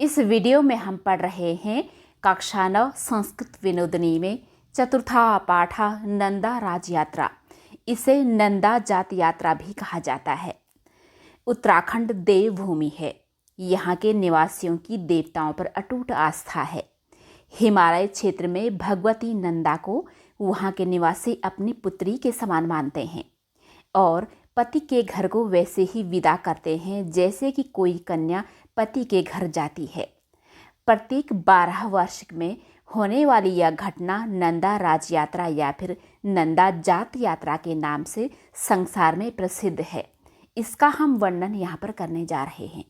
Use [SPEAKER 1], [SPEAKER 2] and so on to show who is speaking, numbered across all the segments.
[SPEAKER 1] इस वीडियो में हम पढ़ रहे हैं कक्षा 9 संस्कृत विनोदनी में चतुर्था पाठा नंदा राज यात्रा। इसे नंदा जात यात्रा भी कहा जाता है। उत्तराखंड देवभूमि है। यहाँ के निवासियों की देवताओं पर अटूट आस्था है। हिमालय क्षेत्र में भगवती नंदा को वहाँ के निवासी अपनी पुत्री के समान मानते हैं और पति के घर को वैसे ही विदा करते हैं जैसे कि कोई कन्या पति के घर जाती है। प्रत्येक 12 वर्ष में होने वाली यह घटना नंदा राज यात्रा या फिर नंदा जात यात्रा के नाम से संसार में प्रसिद्ध है। इसका हम वर्णन यहाँ पर करने जा रहे हैं।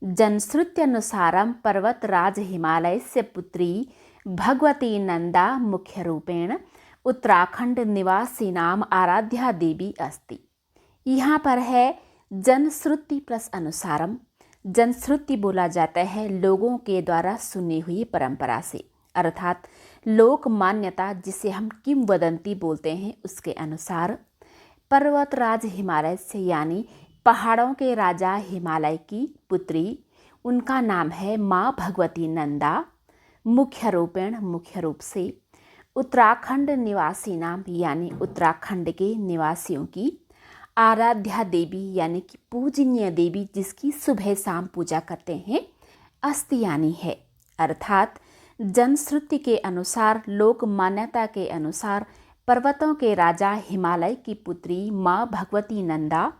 [SPEAKER 1] जनश्रुत्यनुसारं पर्वतराज हिमालयस्य पुत्री भगवती नंदा मुख्य रूपेण उत्तराखंड निवासीनाम आराध्या देवी अस्ति। यहाँ पर है जनश्रुति प्लस अनुसारम। जनश्रुति बोला जाता है लोगों के द्वारा सुनी हुई परंपरा से, अर्थात लोक मान्यता जिसे हम किंवदंती बोलते हैं उसके अनुसार पर्वतराज हिमालय से यानी पहाड़ों के राजा हिमालय की पुत्री, उनका नाम है माँ भगवती नंदा, मुख्य रूप से उत्तराखंड निवासी नाम यानी उत्तराखंड के निवासियों की आराध्या देवी यानी कि पूजनीय देवी जिसकी सुबह शाम पूजा करते हैं अस्ति यानी है। अर्थात जनश्रुति के अनुसार, लोक मान्यता के अनुसार पर्वतों के राजा हिमालय की पुत्री माँ भगवती नंदा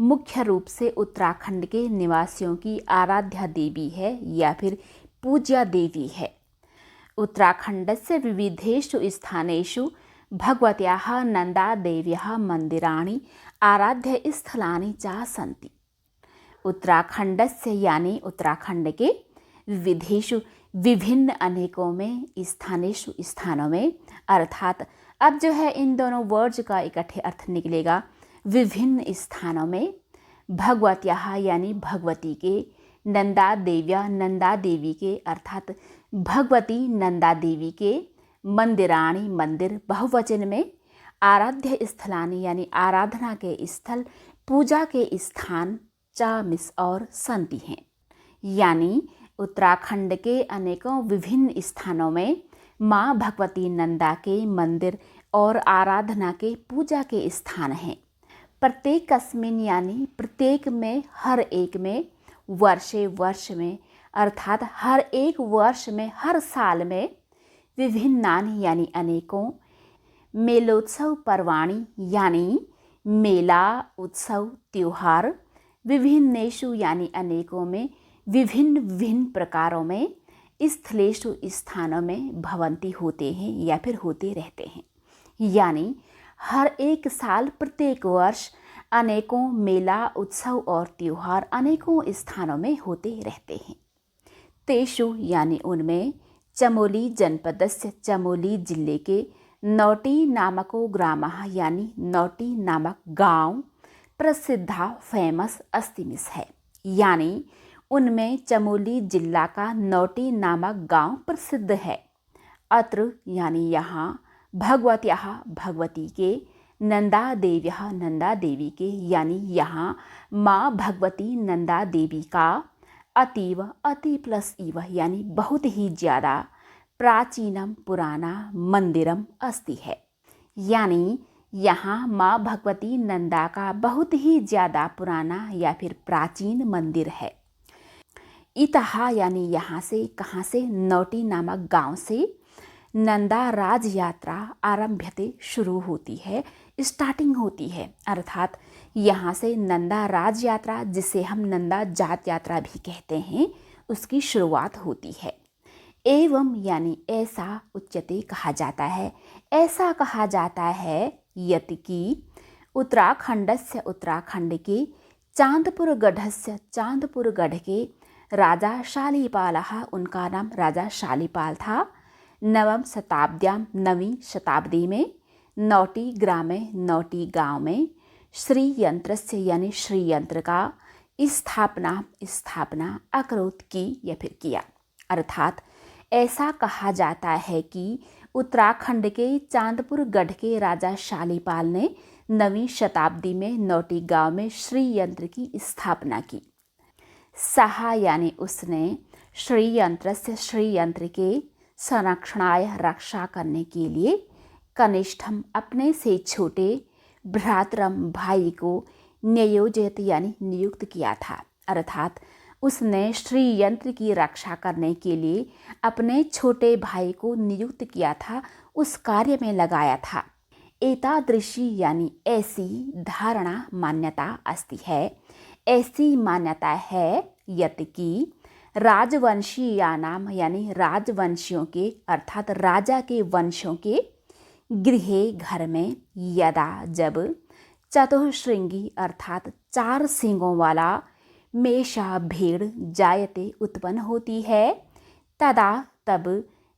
[SPEAKER 1] मुख्य रूप से उत्तराखंड के निवासियों की आराध्या देवी है या फिर पूज्या देवी है। उत्तराखंडस्य विविधेषु स्थानेषु भगवत्याः नन्दादेव्याः मन्दिराणि आराध्यस्थलानि च सन्ति। उत्तराखंडस्य यानी उत्तराखंड के विविधेषु विभिन्न अनेकों में स्थानेषु स्थानों में, अर्थात अब जो है इन दोनों वर्ड्स का इकट्ठे अर्थ निकलेगा। विभिन्न स्थानों में भगवत्याः यानी भगवती के, नंदा देवी के अर्थात भगवती नंदा देवी के, मंदिराणि मंदिर बहुवचन में, आराध्य स्थलानि यानी आराधना के स्थल, पूजा के स्थान चामिस और संति हैं। यानी उत्तराखंड के अनेकों विभिन्न स्थानों में माँ भगवती नंदा के मंदिर और आराधना के पूजा के स्थान हैं। प्रत्येक कस्मिन यानी प्रत्येक में, हर एक में, वर्ष में अर्थात हर एक वर्ष में, हर साल में, विभिन्नानि यानी अनेकों, मेलोत्सव पर्वाणि यानी मेला उत्सव त्योहार, विभिन्नेषु यानी अनेकों में, विभिन्न प्रकारों में, स्थलेषु स्थानों में भवन्ति होते हैं या फिर होते रहते हैं। यानी हर एक साल, प्रत्येक वर्ष अनेकों मेला उत्सव और त्योहार अनेकों स्थानों में होते रहते हैं। तेषु यानी उनमें चमोली जनपदस्य चमोली जिले के नौटी नामको ग्रामः यानी नौटी नामक गांव प्रसिद्धा फेमस अस्तिमिस है। यानी उनमें चमोली जिला का नौटी नामक गांव प्रसिद्ध है। अत्र यानी यहाँ भगवत्याः भगवती के, नंदा देवी के यानी यहाँ माँ भगवती नंदा देवी का, अतीव अति प्लस इव यानी बहुत ही ज़्यादा, प्राचीनम पुराना मंदिरम अस्ति है। यानी यहाँ माँ भगवती नंदा का बहुत ही ज़्यादा पुराना या फिर प्राचीन मंदिर है। इतः यानी यहाँ से, कहाँ से, नौटी नामक गांव से नंदा राज यात्रा आरंभ्यते शुरू होती है, स्टार्टिंग होती है। अर्थात यहाँ से नंदा राज यात्रा जिसे हम नंदा जात यात्रा भी कहते हैं उसकी शुरुआत होती है। एवं यानी ऐसा, उच्यते कहा जाता है, ऐसा कहा जाता है यति कि उत्तराखंडस्य उत्तराखंड के चांदपुर गढ़ के राजा शालीपालः, उनका नाम राजा शालीपाल था, नवीं शताब्दी में नौटी गांव में श्री यंत्रस्य यानी श्री यंत्र का स्थापना अकरोत की या फिर किया। अर्थात ऐसा कहा जाता है कि उत्तराखंड के चांदपुर गढ़ के राजा शालीपाल ने 9वीं शताब्दी में नौटी गांव में श्री यंत्र की स्थापना की। सहा यानी उसने, श्रीयंत्रस्य श्रीयंत्र के संरक्षणाय रक्षा करने के लिए, कनिष्ठम अपने से छोटे, भ्रातरम भाई को नियोजित यानी नियुक्त किया था, अर्थात उसने श्रीयंत्र की रक्षा करने के लिए अपने छोटे भाई को नियुक्त किया था, उस कार्य में लगाया था। एतादृशी यानी ऐसी धारणा मान्यता अस्ति है, ऐसी मान्यता है यत कि राजवंशीयानाम यानी राजवंशियों के अर्थात राजा के वंशों के गृहे घर में यदा जब चतुःश्रृंगी अर्थात 4 सींगों वाला मेषा भेड़ जायते उत्पन्न होती है, तदा तब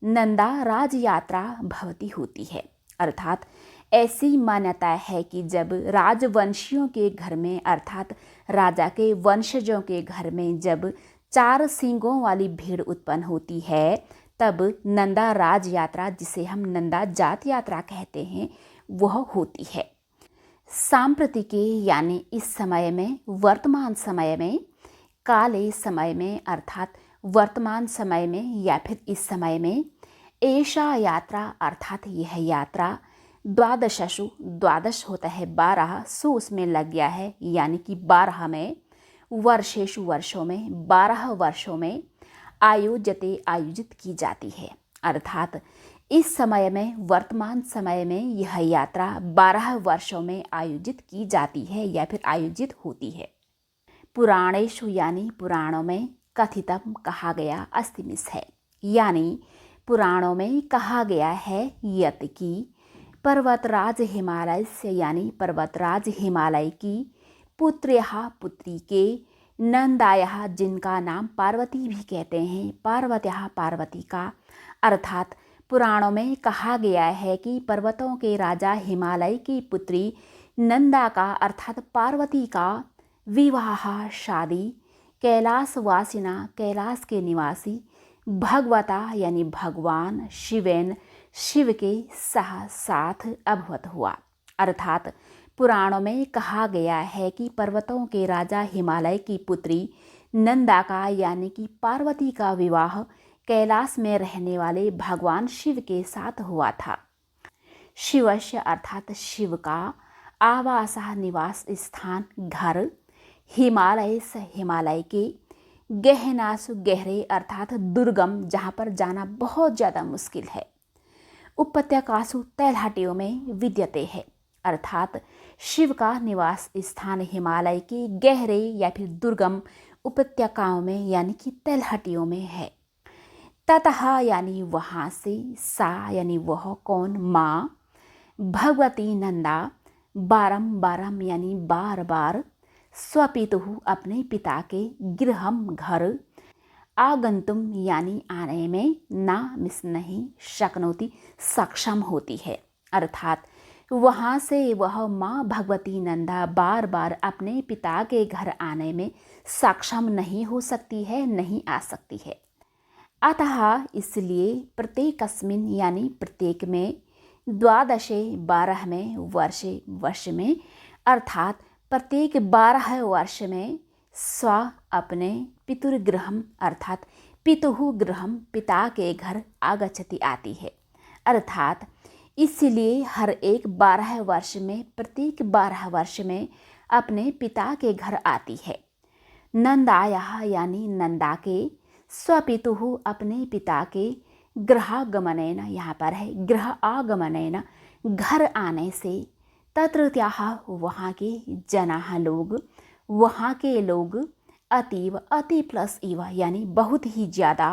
[SPEAKER 1] नंदा राजयात्रा भवती होती है, अर्थात ऐसी मान्यता है कि जब राजवंशियों के घर में अर्थात राजा के वंशजों के घर में जब 4 सींगों वाली भेड़ उत्पन्न होती है, तब नंदा राज यात्रा, जिसे हम नंदा जात यात्रा कहते हैं, वह होती है। सांप्रतिके यानी इस समय में, वर्तमान समय में, काले समय में अर्थात वर्तमान समय में या फिर इस समय में, ऐशा यात्रा अर्थात यह यात्रा, द्वादशसु द्वादश होता है 12, सु उसमें लग गया है यानी कि 12 में, वर्षेषु वर्षों में, 12 वर्षों में आयोजित की जाती है, अर्थात इस समय में, वर्तमान समय में यह यात्रा 12 वर्षों में आयोजित की जाती है या फिर आयोजित होती है। पुराणेषु यानी पुराणों में, कथितम कहा गया, अस्तिमिस है यानी पुराणों में कहा गया है यत कि पर्वतराज हिमालय से यानी पर्वतराज हिमालय की पुत्र्यः पुत्री के नंदायः, जिनका नाम पार्वती भी कहते हैं, पार्वत्यः पार्वती का, अर्थात पुराणों में कहा गया है कि पर्वतों के राजा हिमालय की पुत्री नंदा का अर्थात पार्वती का विवाह शादी कैलासवासिना कैलाश के निवासी भगवता यानी भगवान शिवेन शिव के साथ अभवत हुआ, अर्थात पुराणों में कहा गया है कि पर्वतों के राजा हिमालय की पुत्री नंदा का यानी कि पार्वती का विवाह कैलाश में रहने वाले भगवान शिव के साथ हुआ था। शिवस्य अर्थात शिव का आवासः निवास स्थान घर, हिमालय से हिमालय के, गहनासु गहरे अर्थात दुर्गम, जहाँ पर जाना बहुत ज़्यादा मुश्किल है, उपत्यकासु तलहटियों में विद्यते है, अर्थात शिव का निवास स्थान हिमालय के गहरे या फिर दुर्गम उपत्यकाओं में यानी कि तलहटियों में है। ततः यानी वहाँ से, सा यानी वह कौन, माँ भगवती नंदा बारम यानी बार बार, स्वपितुः अपने पिता के, गृहम घर, आगंतुम यानी आने में, ना मिस नहीं, शक्नोति सक्षम होती है, अर्थात वहाँ से वह माँ भगवती नंदा बार बार अपने पिता के घर आने में सक्षम नहीं हो सकती है, नहीं आ सकती है। अतः इसलिए प्रत्येकस्मिन् यानी प्रत्येक में, द्वादशे 12वें वर्ष में अर्थात प्रत्येक 12 वर्ष में, स्व अपने, पितुर्गृहम अर्थात पितुः गृहम पिता के घर, आगच्छति आती है, अर्थात इसलिए हर एक 12 वर्ष में, प्रत्येक 12 वर्ष में अपने पिता के घर आती है। नंदायाः यानी नंदा के, स्वपितुः अपने पिता के, गृहागमनेन यहाँ पर है गृह आगमनेन घर आने से, तत्रत्याः वहाँ के, जनाः लोग, वहाँ के लोग, अतीव अति प्लस इव यानी बहुत ही ज़्यादा,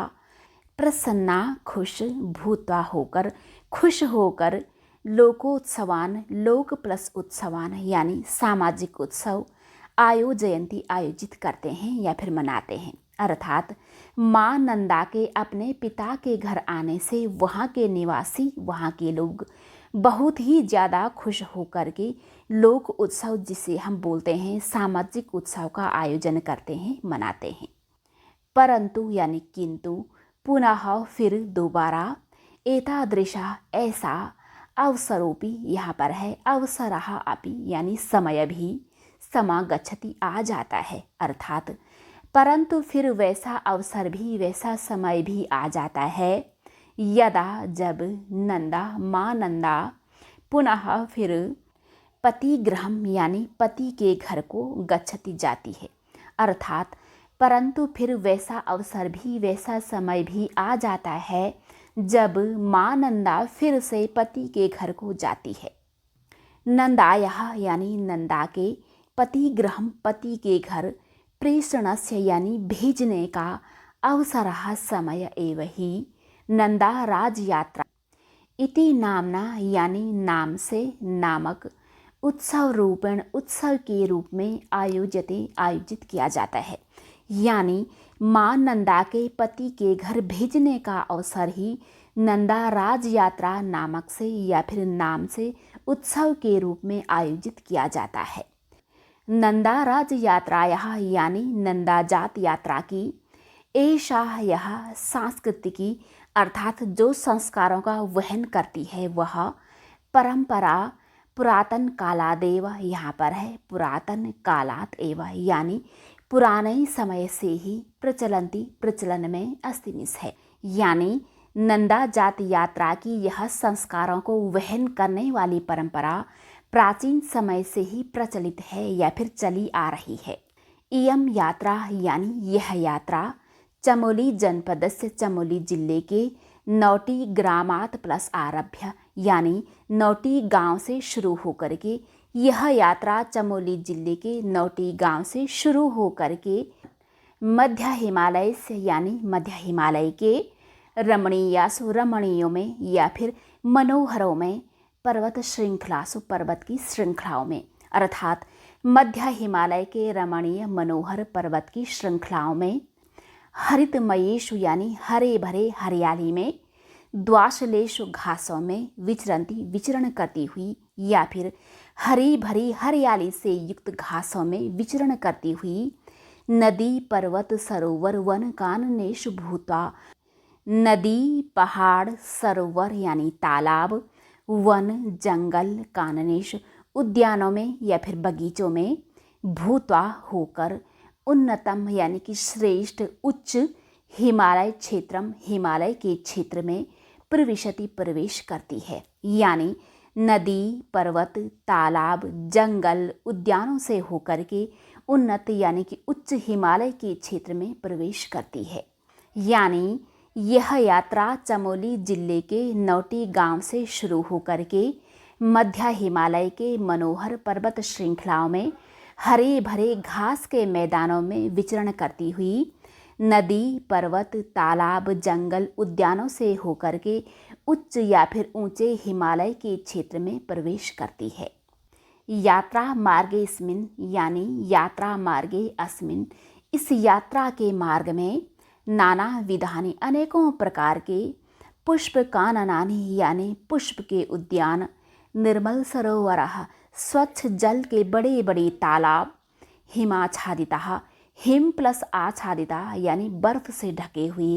[SPEAKER 1] प्रसन्ना खुश, भूत्वा होकर, खुश होकर, लोकोत्सवान लोक प्लस उत्सवान यानी सामाजिक उत्सव, आयोजयंती आयोजित करते हैं या फिर मनाते हैं, अर्थात माँ नंदा के अपने पिता के घर आने से वहाँ के निवासी, वहाँ के लोग बहुत ही ज़्यादा खुश होकर के लोक उत्सव, जिसे हम बोलते हैं सामाजिक उत्सव, का आयोजन करते हैं, मनाते हैं। परंतु यानी किंतु, पुनः फिर दोबारा, एतादृशा ऐसा, अवसरोपि यहाँ पर है अवसरः अपि यानी समय भी, समागच्छति आ जाता है, अर्थात परंतु फिर वैसा अवसर भी, वैसा समय भी आ जाता है यदा, जब नंदा, माँ नंदा पुनः फिर पति गृहम यानी पति के घर को गच्छति जाती है। अर्थात परंतु फिर वैसा अवसर भी, वैसा समय भी आ जाता है जब माँ नंदा फिर से पति के घर को जाती है। नंदायाः यानी नंदा के पति गृहम पति के घर प्रेषणस्य यानी भेजने का अवसरः समय एव ही नंदा राजयात्रा इति नामना यानी नाम से, नामक उत्सव रूपेण उत्सव के रूप में आयोजित किया जाता है। यानी माँ नंदा के पति के घर भेजने का अवसर ही नंदा राज यात्रा नामक से या फिर नाम से उत्सव के रूप में आयोजित किया जाता है। नंदा राज यात्रायाः यानी नंदा जात यात्रा की एषा यह सांस्कृतिकी अर्थात जो संस्कारों का वहन करती है वह परंपरा पुरातन कालादेव, यहाँ पर है पुरातन कालात एव यानी पुराने समय से ही प्रचलन में अस्तिमिस है। यानी नंदा जात यात्रा की यह संस्कारों को वहन करने वाली परंपरा प्राचीन समय से ही प्रचलित है या फिर चली आ रही है। इयम यात्रा यानी यह यात्रा चमोली जनपदस्य चमोली जिले के नौटी ग्रामात प्लस आरभ्य यानी नौटी गांव से शुरू होकर के, यह यात्रा चमोली जिले के नौटी गांव से शुरू होकर के मध्य हिमालय से यानी मध्य हिमालय के रमणीयों में या फिर मनोहरों में पर्वत की श्रृंखलाओं में अर्थात मध्य हिमालय के रमणीय मनोहर पर्वत की श्रृंखलाओं में हरितमयेषु यानी हरे भरे हरियाली में द्वाशलेषु घासों में विचरण करती हुई या फिर हरी भरी हरियाली से युक्त घासों में विचरण करती हुई नदी पर्वत सरोवर वन काननेषु भूत्वा, नदी पहाड़ सरोवर यानी तालाब वन जंगल काननेषु उद्यानों में या फिर बगीचों में भूत्वा होकर उन्नतम यानी कि श्रेष्ठ उच्च हिमालय के क्षेत्र में प्रवेश करती है। यानी नदी पर्वत तालाब जंगल उद्यानों से होकर के उन्नत यानी कि उच्च हिमालय के क्षेत्र में प्रवेश करती है। यानी यह यात्रा चमोली जिले के नौटी गांव से शुरू होकर के मध्य हिमालय के मनोहर पर्वत श्रृंखलाओं में हरे भरे घास के मैदानों में विचरण करती हुई नदी पर्वत तालाब जंगल उद्यानों से होकर के उच्च या फिर ऊंचे हिमालय के क्षेत्र में प्रवेश करती है। यात्रा मार्गेस्मिन् यानी यात्रा मार्गे अस्मिन् इस यात्रा के मार्ग में नाना विधानि अनेकों प्रकार के पुष्प काननानि यानी पुष्प के उद्यान निर्मल सरोवरः स्वच्छ जल के बड़े बड़े तालाब हिमाच्छादिता हिम प्लस आच्छादिता यानी बर्फ से ढके हुए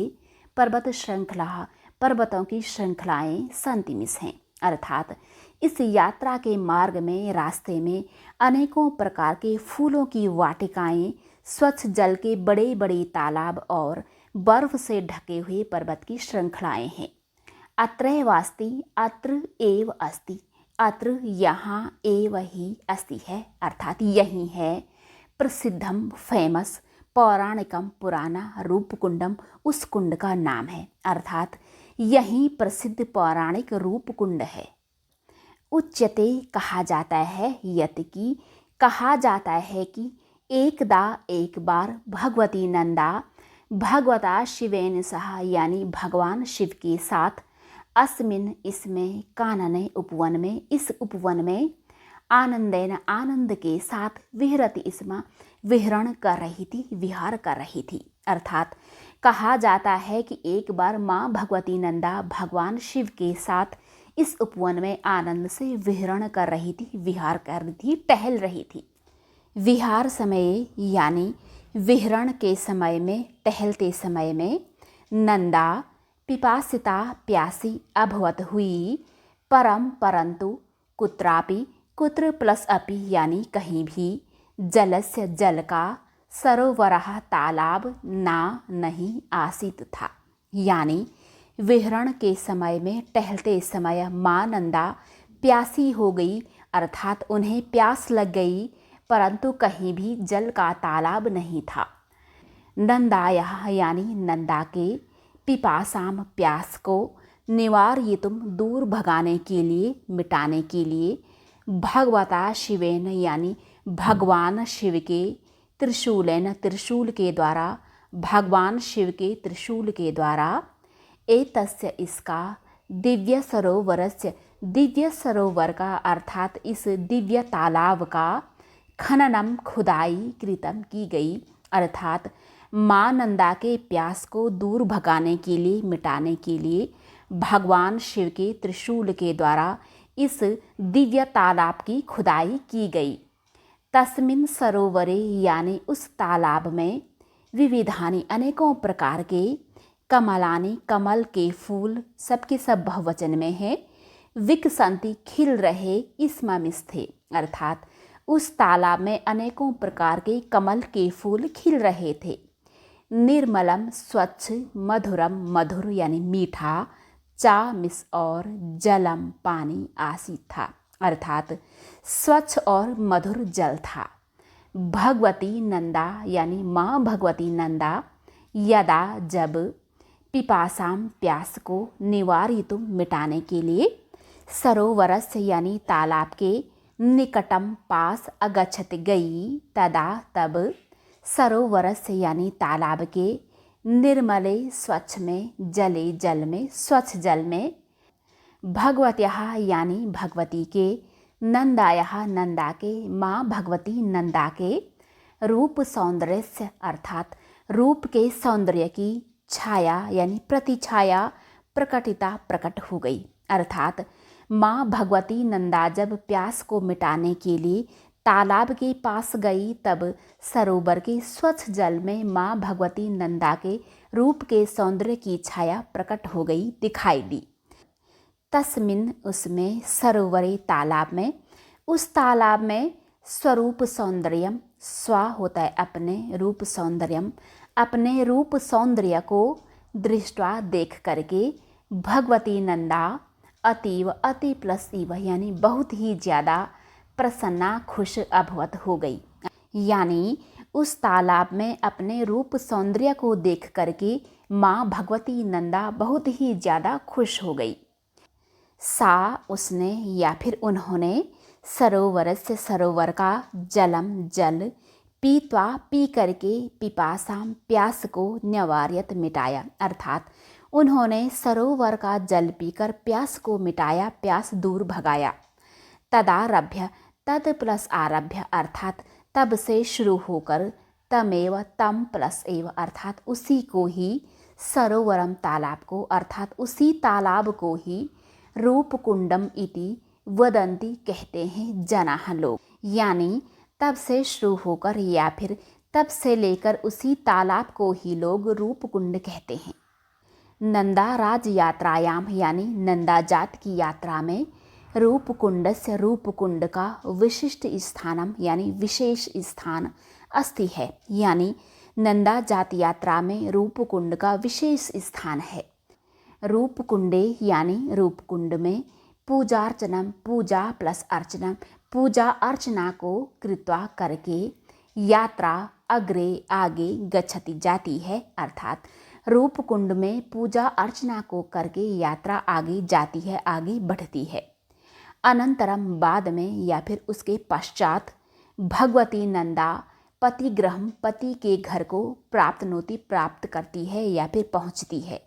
[SPEAKER 1] पर्वत श्रृंखला पर्वतों की श्रृंखलाएं संतिमिस हैं। अर्थात इस यात्रा के मार्ग में रास्ते में अनेकों प्रकार के फूलों की वाटिकाएं स्वच्छ जल के बड़े बड़े तालाब और बर्फ से ढके हुए पर्वत की श्रृंखलाएं हैं। अत्रैवास्ति अत्र एव अस्ति अत्र यहाँ एव ही अस्ति है अर्थात यही है प्रसिद्धम फेमस पौराणिकम पुराना रूपकुंडम उस कुंड का नाम है अर्थात यही प्रसिद्ध पौराणिक रूपकुंड है। उच्यते कहा जाता है यत की कहा जाता है कि एक बार भगवती नंदा भगवता शिवेन सह यानी भगवान शिव के साथ अस्मिन इसमें कानने उपवन में इस उपवन में आनंदेन आनंद के साथ विहरति इसमें विहरण कर रही थी विहार कर रही थी। अर्थात कहा जाता है कि एक बार माँ भगवती नंदा भगवान शिव के साथ इस उपवन में आनंद से विहरण कर रही थी विहार कर रही थी टहल रही थी। विहार समय यानी विहरण के समय में टहलते समय में नंदा पिपासिता प्यासी अभवत हुई परंतु कुत्रापि कुत्र प्लस अपि यानी कहीं भी जलस्य जल का सरोवरः तालाब ना नहीं आसीत था, यानी विहरण के समय में टहलते समय माँ नंदा प्यासी हो गई, अर्थात उन्हें प्यास लग गई, परंतु कहीं भी जल का तालाब नहीं था। नंदायाः यानी नंदा के, पिपासाम प्यास को, निवारयितुम दूर भगाने के लिए, मिटाने के लिए, भगवता शिवेन यानी भगवान शिव के, त्रिशूलेन त्रिशूल के द्वारा, भगवान शिव के त्रिशूल के द्वारा, एतस्य इसका, दिव्य सरोवरस्य दिव्य सरोवर का अर्थात इस दिव्य तालाब का, खननम खुदाई कृतम की गई, अर्थात माँ नंदा के प्यास को दूर भगाने के लिए, मिटाने के लिए भगवान शिव के त्रिशूल के द्वारा इस दिव्य तालाब की खुदाई की गई। तस्मिन् सरोवरे यानी उस तालाब में, विविधानि अनेकों प्रकार के, कमलानि कमल के फूल, सबके सब बहुवचन में है, विकसंती खिल रहे, इसमें थे, अर्थात उस तालाब में अनेकों प्रकार के कमल के फूल खिल रहे थे। निर्मलम स्वच्छ, मधुरम मधुर यानी मीठा, चा मिस और जलम पानी आसी था, अर्थात स्वच्छ और मधुर जल था। भगवती नंदा यानी माँ भगवती नंदा, यदा जब, पिपासाम प्यास को, निवारितुम मिटाने के लिए, सरोवरस्य यानी तालाब के, निकटम पास, अगच्छत गई, तदा तब, सरोवरस्य यानी तालाब के, निर्मले स्वच्छ में, जले जल में, स्वच्छ जल में, भगवत्याः यानी भगवती के, नंदायाः नंदा के, माँ भगवती नंदा के, रूप सौंदर्यस्य अर्थात रूप के सौंदर्य की, छाया यानी प्रतिछाया, प्रकटिता प्रकट हो गई, अर्थात माँ भगवती नंदा जब प्यास को मिटाने के लिए तालाब के पास गई, तब सरोवर के स्वच्छ जल में माँ भगवती नंदा के रूप के सौंदर्य की छाया प्रकट हो गई, दिखाई दी। तस्मिन उसमें, सरोवरे तालाब में, उस तालाब में, स्वरूप सौंदर्यम, स्व होता है अपने, रूप सौंदर्यम अपने रूप सौंदर्य को, दृष्टवा देख करके, भगवती नंदा अतीव, अति प्लस इव यानी बहुत ही ज़्यादा, प्रसन्ना खुश अभवत हो गई, यानी उस तालाब में अपने रूप सौंदर्य को देख करके माँ भगवती नंदा बहुत ही ज़्यादा खुश हो गई। सा उसने या फिर उन्होंने, सरोवर से सरोवर का, जलम जल, पीत्वा पी करके, पिपासाम प्यास को, न्यवार्यत मिटाया, अर्थात उन्होंने सरोवर का जल पीकर प्यास को मिटाया, प्यास दूर भगाया। तदारभ्य, तद प्लस आरभ्य अर्थात तब से शुरू होकर, तमेव तम प्लस एव अर्थात उसी को ही, सरोवरम तालाब को अर्थात उसी तालाब को ही, रूपकुंडम इति वदंती कहते हैं जनाः लोग, यानी तब से शुरू होकर या फिर तब से लेकर उसी तालाब को ही लोग रूपकुंड कहते हैं। नंदा राज यात्रायाम यानी नंदा जात की यात्रा में, रूपकुंडस्य रूपकुंड का, विशिष्ट स्थानम यानी विशेष स्थान, अस्ति है, यानी नंदा जात यात्रा में रूपकुंड का विशेष स्थान है। रूपकुंडे यानी रूपकुंड में, पूजार्चनम पूजा प्लस अर्चनम पूजा अर्चना को, कृत्वा करके, यात्रा अग्रे आगे, गच्छति जाती है, अर्थात रूपकुंड में पूजा अर्चना को करके यात्रा आगे जाती है, आगे बढ़ती है। अनंतरम बाद में या फिर उसके पश्चात, भगवती नंदा पतिगृहम पति के घर को, प्राप्तनोति प्राप्त करती है या फिर पहुंचती है।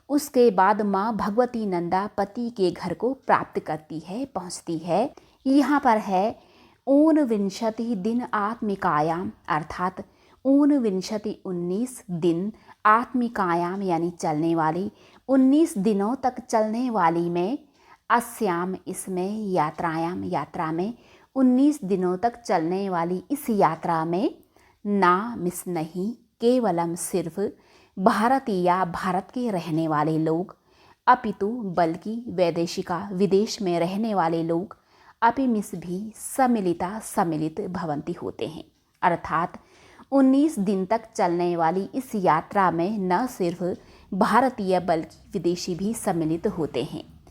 [SPEAKER 1] उसके बाद माँ भगवती नंदा पति के घर को प्राप्त करती है, पहुंचती है। यहाँ पर है ऊनविंशति दिन आत्मिकायाम अर्थात ऊनविंशति 19 दिन, आत्मिकायाम यानी चलने वाली, 19 दिनों तक चलने वाली में, अस्याम इसमें, यात्रायाम यात्रा में, 19 दिनों तक चलने वाली इस यात्रा में, ना मिस नहीं, केवलम सिर्फ, भारतीय भारत के रहने वाले लोग, अपितु बल्कि, वैदेशिका विदेश में रहने वाले लोग, अपिमिस भी, सम्मिलिता सम्मिलित भवंती होते हैं, अर्थात 19 दिन तक चलने वाली इस यात्रा में न सिर्फ भारतीय बल्कि विदेशी भी सम्मिलित होते हैं।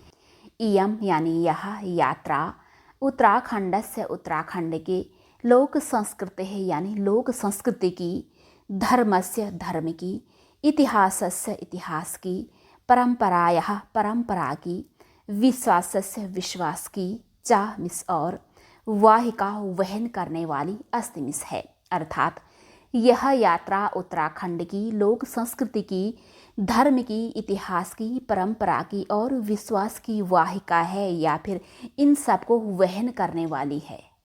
[SPEAKER 1] इयम यानी यह यात्रा उत्तराखंड से उत्तराखंड के लोक संस्कृति है यानी लोक संस्कृति की, धर्मस्य धर्म की, इतिहासस्य इतिहास की, परंपरायाः परंपरा की, विश्वासस्य विश्वास की च मिस और वाहिका वहन करने वाली अस्तिमिस है। अर्थात यह यात्रा उत्तराखंड की लोक संस्कृति की, धर्म की, इतिहास की, परंपरा की और विश्वास की वाहिका है या फिर इन सबको वहन करने वाली है।